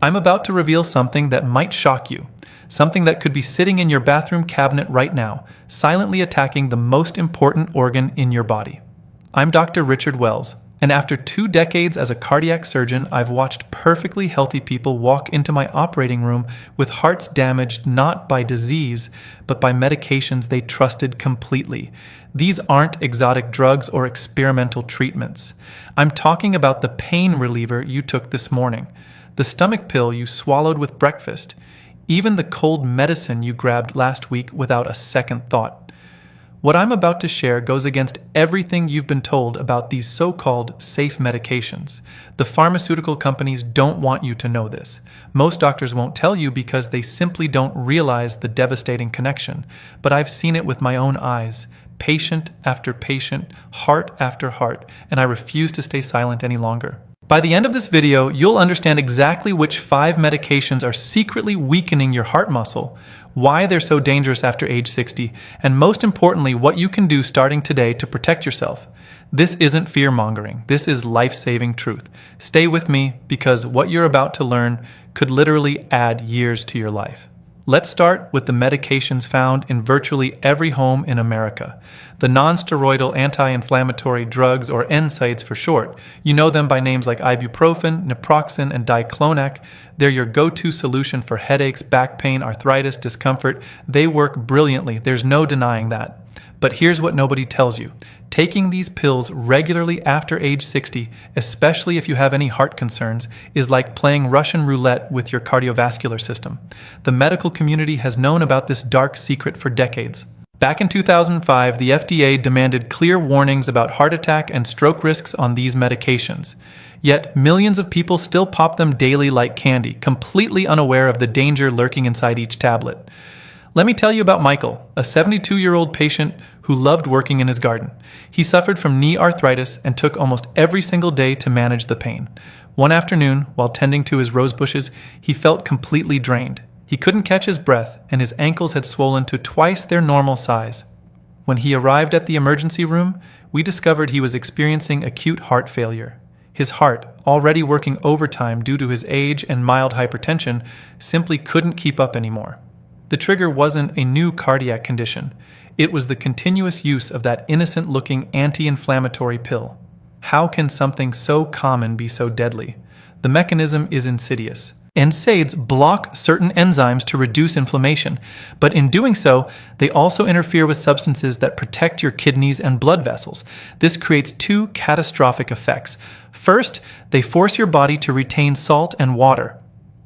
I'm about to reveal something that might shock you. Something that could be sitting in your bathroom cabinet right now, silently attacking the most important organ in your body. I'm Dr. Richard Wells, and after 2 decades as a cardiac surgeon, I've watched perfectly healthy people walk into my operating room with hearts damaged not by disease, but by medications they trusted completely. These aren't exotic drugs or experimental treatments. I'm talking about the pain reliever you took this morning, the stomach pill you swallowed with breakfast, even the cold medicine you grabbed last week without a second thought. What I'm about to share goes against everything you've been told about these so-called safe medications. The pharmaceutical companies don't want you to know this. Most doctors won't tell you because they simply don't realize the devastating connection. But I've seen it with my own eyes, patient after patient, heart after heart, and I refuse to stay silent any longer. By the end of this video, you'll understand exactly which 5 medications are secretly weakening your heart muscle, why they're so dangerous after age 60, and most importantly, what you can do starting today to protect yourself. This isn't fear-mongering. This is life-saving truth. Stay with me because what you're about to learn could literally add years to your life. Let's start with the medications found in virtually every home in America. The non-steroidal anti-inflammatory drugs, or NSAIDs for short. You know them by names like ibuprofen, naproxen, and diclofenac. They're your go-to solution for headaches, back pain, arthritis, discomfort. They work brilliantly. There's no denying that. But here's what nobody tells you. Taking these pills regularly after age 60, especially if you have any heart concerns, is like playing Russian roulette with your cardiovascular system. The medical community has known about this dark secret for decades. Back in 2005, the FDA demanded clear warnings about heart attack and stroke risks on these medications. Yet, millions of people still pop them daily like candy, completely unaware of the danger lurking inside each tablet. Let me tell you about Michael, a 72-year-old patient who loved working in his garden. He suffered from knee arthritis and took almost every single day to manage the pain. One afternoon, while tending to his rose bushes, he felt completely drained. He couldn't catch his breath, and his ankles had swollen to twice their normal size. When he arrived at the emergency room, we discovered he was experiencing acute heart failure. His heart, already working overtime due to his age and mild hypertension, simply couldn't keep up anymore. The trigger wasn't a new cardiac condition. It was the continuous use of that innocent-looking anti-inflammatory pill. How can something so common be so deadly? The mechanism is insidious. NSAIDs block certain enzymes to reduce inflammation, but in doing so, they also interfere with substances that protect your kidneys and blood vessels. This creates 2 catastrophic effects. First, they force your body to retain salt and water.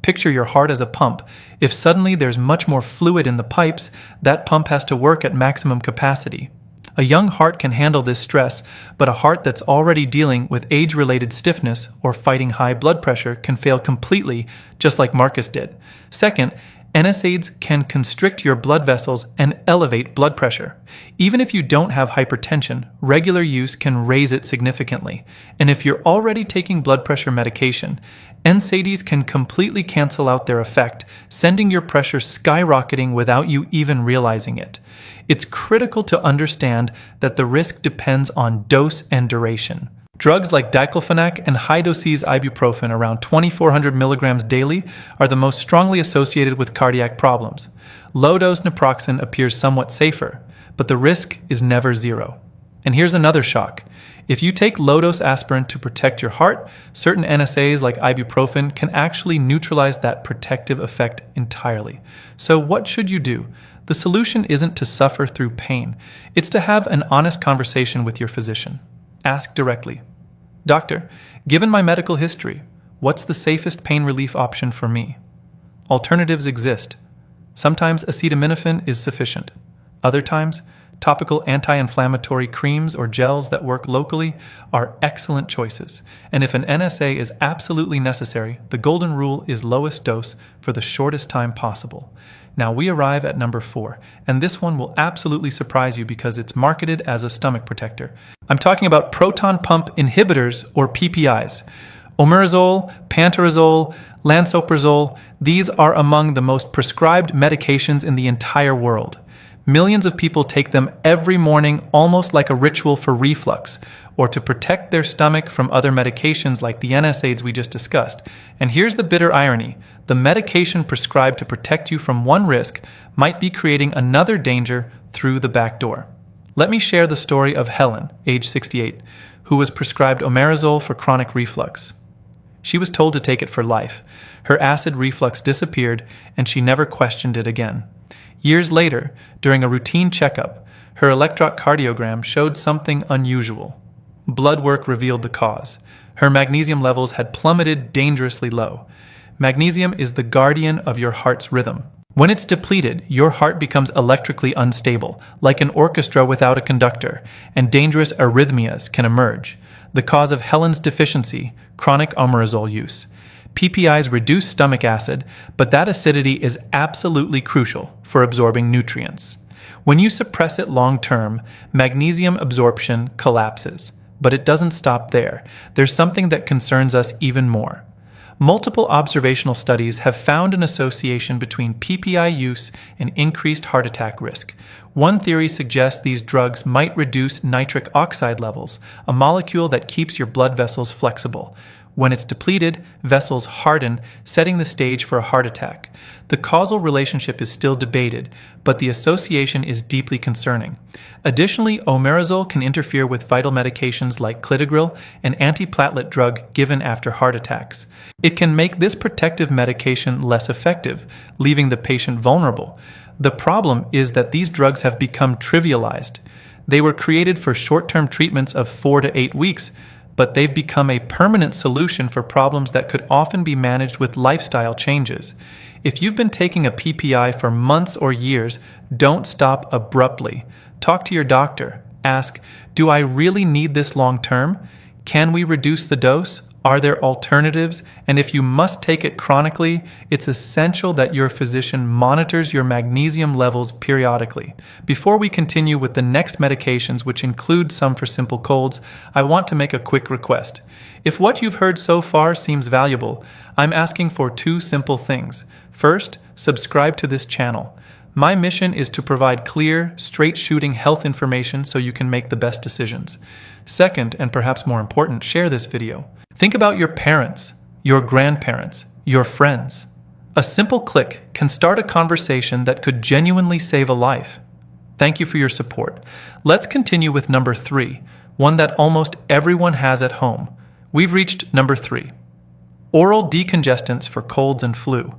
Picture your heart as a pump. If suddenly there's much more fluid in the pipes, that pump has to work at maximum capacity. A young heart can handle this stress, but a heart that's already dealing with age-related stiffness or fighting high blood pressure can fail completely, just like Marcus did. Second, NSAIDs can constrict your blood vessels and elevate blood pressure. Even if you don't have hypertension, regular use can raise it significantly. And if you're already taking blood pressure medication, NSAIDs can completely cancel out their effect, sending your pressure skyrocketing without you even realizing it. It's critical to understand that the risk depends on dose and duration. Drugs like diclofenac and high-dose ibuprofen, around 2,400 milligrams daily, are the most strongly associated with cardiac problems. Low-dose naproxen appears somewhat safer, but the risk is never zero. And here's another shock. If you take low-dose aspirin to protect your heart, certain NSAIDs like ibuprofen can actually neutralize that protective effect entirely. So what should you do? The solution isn't to suffer through pain. It's to have an honest conversation with your physician. Ask directly, "Doctor, given my medical history, what's the safest pain relief option for me?" Alternatives exist. Sometimes acetaminophen is sufficient. Other times, topical anti-inflammatory creams or gels that work locally are excellent choices. And if an NSA is absolutely necessary, the golden rule is lowest dose for the shortest time possible. Now we arrive at number 4, and this one will absolutely surprise you because it's marketed as a stomach protector. I'm talking about proton pump inhibitors, or PPIs. Omeprazole, pantoprazole, lansoprazole, these are among the most prescribed medications in the entire world. Millions of people take them every morning almost like a ritual for reflux, or to protect their stomach from other medications like the NSAIDs we just discussed. And here's the bitter irony. The medication prescribed to protect you from one risk might be creating another danger through the back door. Let me share the story of Helen, age 68, who was prescribed omeprazole for chronic reflux. She was told to take it for life. Her acid reflux disappeared, and she never questioned it again. Years later, during a routine checkup, her electrocardiogram showed something unusual. Blood work revealed the cause. Her magnesium levels had plummeted dangerously low. Magnesium is the guardian of your heart's rhythm. When it's depleted, your heart becomes electrically unstable, like an orchestra without a conductor, and dangerous arrhythmias can emerge. The cause of Helen's deficiency, chronic omeprazole use. PPIs reduce stomach acid, but that acidity is absolutely crucial for absorbing nutrients. When you suppress it long-term, magnesium absorption collapses. But it doesn't stop there. There's something that concerns us even more. Multiple observational studies have found an association between PPI use and increased heart attack risk. One theory suggests these drugs might reduce nitric oxide levels, a molecule that keeps your blood vessels flexible. When it's depleted, vessels harden, setting the stage for a heart attack. The causal relationship is still debated, but the association is deeply concerning. Additionally, omeprazole can interfere with vital medications like clopidogrel, an antiplatelet drug given after heart attacks. It can make this protective medication less effective, leaving the patient vulnerable. The problem is that these drugs have become trivialized. They were created for short-term treatments of 4 to 8 weeks, but they've become a permanent solution for problems that could often be managed with lifestyle changes. If you've been taking a PPI for months or years, don't stop abruptly. Talk to your doctor. Ask, do I really need this long term? Can we reduce the dose? Are there alternatives? And if you must take it chronically, it's essential that your physician monitors your magnesium levels periodically. Before we continue with the next medications, which include some for simple colds, I want to make a quick request. If what you've heard so far seems valuable, I'm asking for 2 simple things. First, subscribe to this channel. My mission is to provide clear, straight-shooting health information so you can make the best decisions. Second, and perhaps more important, share this video. Think about your parents, your grandparents, your friends. A simple click can start a conversation that could genuinely save a life. Thank you for your support. Let's continue with number 3, one that almost everyone has at home. We've reached number 3. Oral decongestants for colds and flu.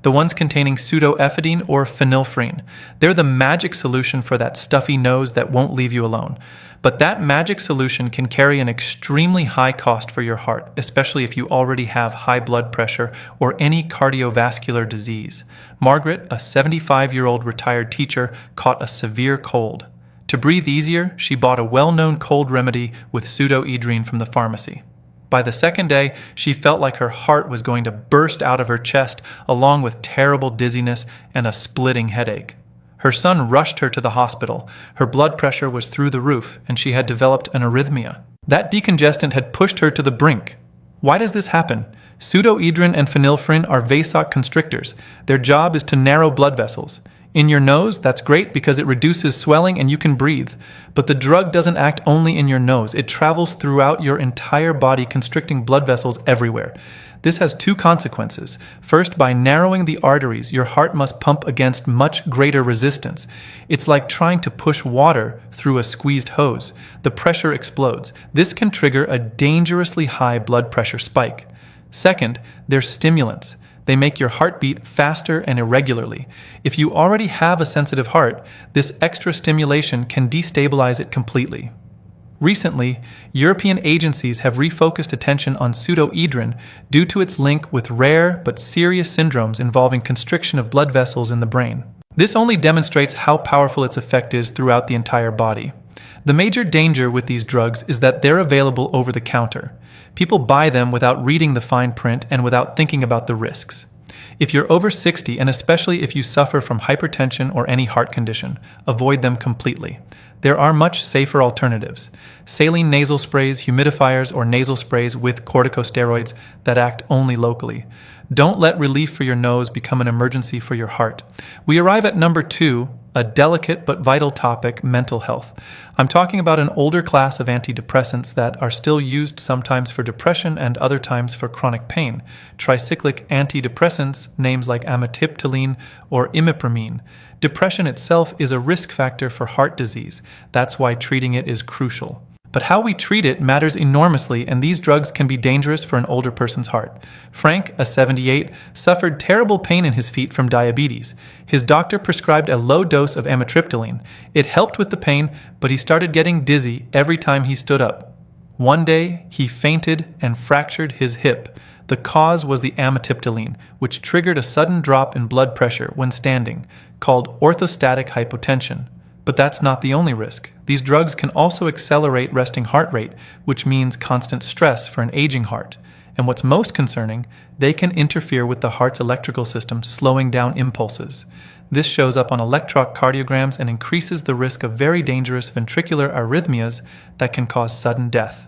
The ones containing pseudoephedrine or phenylphrine. They're the magic solution for that stuffy nose that won't leave you alone. But that magic solution can carry an extremely high cost for your heart, especially if you already have high blood pressure or any cardiovascular disease. Margaret, a 75-year-old retired teacher, caught a severe cold. To breathe easier, she bought a well-known cold remedy with pseudoephedrine from the pharmacy. By the second day, she felt like her heart was going to burst out of her chest, along with terrible dizziness and a splitting headache. Her son rushed her to the hospital. Her blood pressure was through the roof, and she had developed an arrhythmia. That decongestant had pushed her to the brink. Why does this happen? Pseudoephedrine and phenylphrine are vasoconstrictors. Their job is to narrow blood vessels. In your nose, that's great because it reduces swelling and you can breathe. But the drug doesn't act only in your nose. It travels throughout your entire body, constricting blood vessels everywhere. This has 2 consequences. First, by narrowing the arteries, your heart must pump against much greater resistance. It's like trying to push water through a squeezed hose. The pressure explodes. This can trigger a dangerously high blood pressure spike. Second, they're stimulants. They make your heart beat faster and irregularly. If you already have a sensitive heart, this extra stimulation can destabilize it completely. Recently, European agencies have refocused attention on pseudoephedrine due to its link with rare but serious syndromes involving constriction of blood vessels in the brain. This only demonstrates how powerful its effect is throughout the entire body. The major danger with these drugs is that they're available over the counter. People buy them without reading the fine print and without thinking about the risks. If you're over 60, and especially if you suffer from hypertension or any heart condition, avoid them completely. There are much safer alternatives. Saline nasal sprays, humidifiers, or nasal sprays with corticosteroids that act only locally. Don't let relief for your nose become an emergency for your heart. We arrive at number 2, a delicate but vital topic, mental health. I'm talking about an older class of antidepressants that are still used sometimes for depression and other times for chronic pain. Tricyclic antidepressants, names like amitriptyline or imipramine. Depression itself is a risk factor for heart disease. That's why treating it is crucial. But how we treat it matters enormously, and these drugs can be dangerous for an older person's heart. Frank, a 78, suffered terrible pain in his feet from diabetes. His doctor prescribed a low dose of amitriptyline. It helped with the pain, but he started getting dizzy every time he stood up. One day, he fainted and fractured his hip. The cause was the amitriptyline, which triggered a sudden drop in blood pressure when standing, called orthostatic hypotension. But that's not the only risk. These drugs can also accelerate resting heart rate, which means constant stress for an aging heart. And what's most concerning, they can interfere with the heart's electrical system, slowing down impulses. This shows up on electrocardiograms and increases the risk of very dangerous ventricular arrhythmias that can cause sudden death.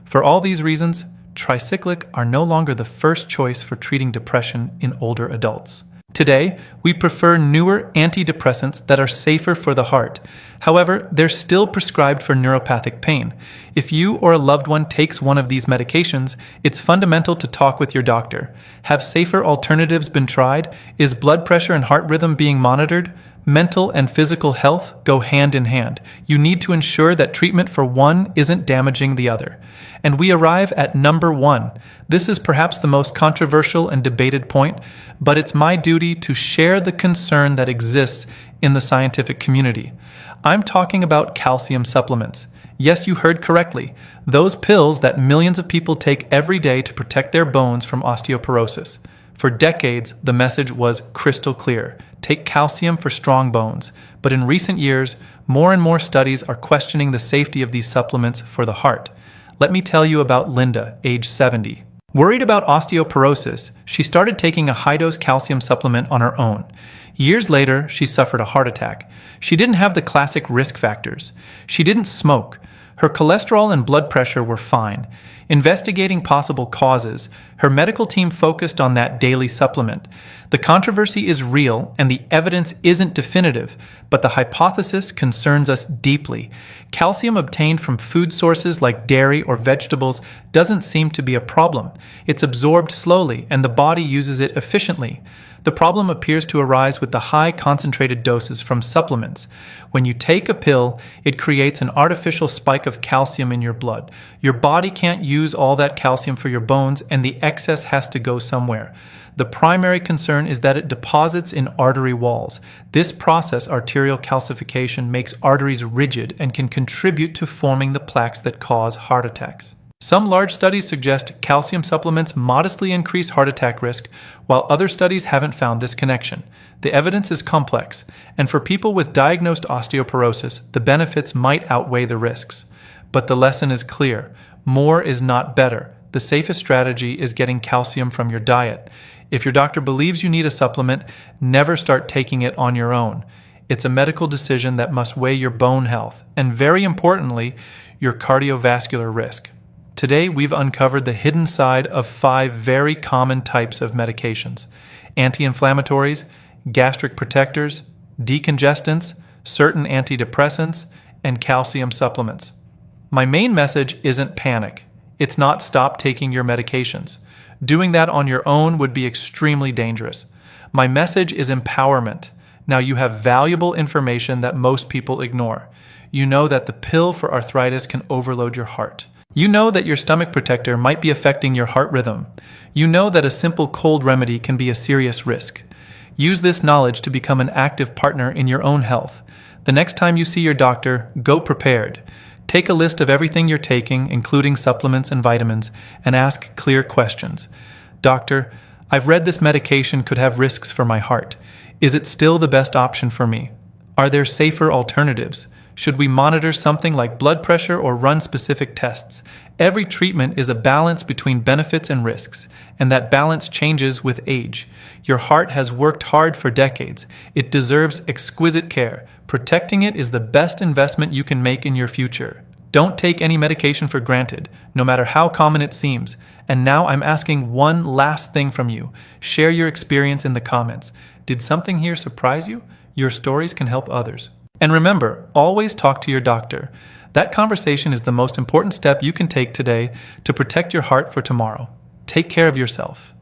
For all these reasons, tricyclic are no longer the first choice for treating depression in older adults. Today, we prefer newer antidepressants that are safer for the heart. However, they're still prescribed for neuropathic pain. If you or a loved one takes one of these medications, it's fundamental to talk with your doctor. Have safer alternatives been tried? Is blood pressure and heart rhythm being monitored? Mental and physical health go hand in hand. You need to ensure that treatment for one isn't damaging the other. And we arrive at number 1. This is perhaps the most controversial and debated point, but it's my duty to share the concern that exists in the scientific community. I'm talking about calcium supplements. Yes, you heard correctly. Those pills that millions of people take every day to protect their bones from osteoporosis. For decades, the message was crystal clear. Take calcium for strong bones. But in recent years, more and more studies are questioning the safety of these supplements for the heart. Let me tell you about Linda, age 70. Worried about osteoporosis, she started taking a high-dose calcium supplement on her own. Years later, she suffered a heart attack. She didn't have the classic risk factors. She didn't smoke. Her cholesterol and blood pressure were fine. Investigating possible causes, her medical team focused on that daily supplement. The controversy is real and the evidence isn't definitive, but the hypothesis concerns us deeply. Calcium obtained from food sources like dairy or vegetables doesn't seem to be a problem. It's absorbed slowly and the body uses it efficiently. The problem appears to arise with the high concentrated doses from supplements. When you take a pill, it creates an artificial spike of calcium in your blood. Your body can't use all that calcium for your bones, and the excess has to go somewhere. The primary concern is that it deposits in artery walls. This process, arterial calcification, makes arteries rigid and can contribute to forming the plaques that cause heart attacks. Some large studies suggest calcium supplements modestly increase heart attack risk, while other studies haven't found this connection. The evidence is complex, and for people with diagnosed osteoporosis, the benefits might outweigh the risks. But the lesson is clear. More is not better. The safest strategy is getting calcium from your diet. If your doctor believes you need a supplement, never start taking it on your own. It's a medical decision that must weigh your bone health, and very importantly, your cardiovascular risk. Today, we've uncovered the hidden side of 5 very common types of medications: anti-inflammatories, gastric protectors, decongestants, certain antidepressants, and calcium supplements. My main message isn't panic. It's not stop taking your medications. Doing that on your own would be extremely dangerous. My message is empowerment. Now you have valuable information that most people ignore. You know that the pill for arthritis can overload your heart. You know that your stomach protector might be affecting your heart rhythm. You know that a simple cold remedy can be a serious risk. Use this knowledge to become an active partner in your own health. The next time you see your doctor, go prepared. Take a list of everything you're taking, including supplements and vitamins, and ask clear questions. Doctor, I've read this medication could have risks for my heart. Is it still the best option for me? Are there safer alternatives? Should we monitor something like blood pressure or run specific tests? Every treatment is a balance between benefits and risks, and that balance changes with age. Your heart has worked hard for decades. It deserves exquisite care. Protecting it is the best investment you can make in your future. Don't take any medication for granted, no matter how common it seems. And now I'm asking one last thing from you. Share your experience in the comments. Did something here surprise you? Your stories can help others. And remember, always talk to your doctor. That conversation is the most important step you can take today to protect your heart for tomorrow. Take care of yourself.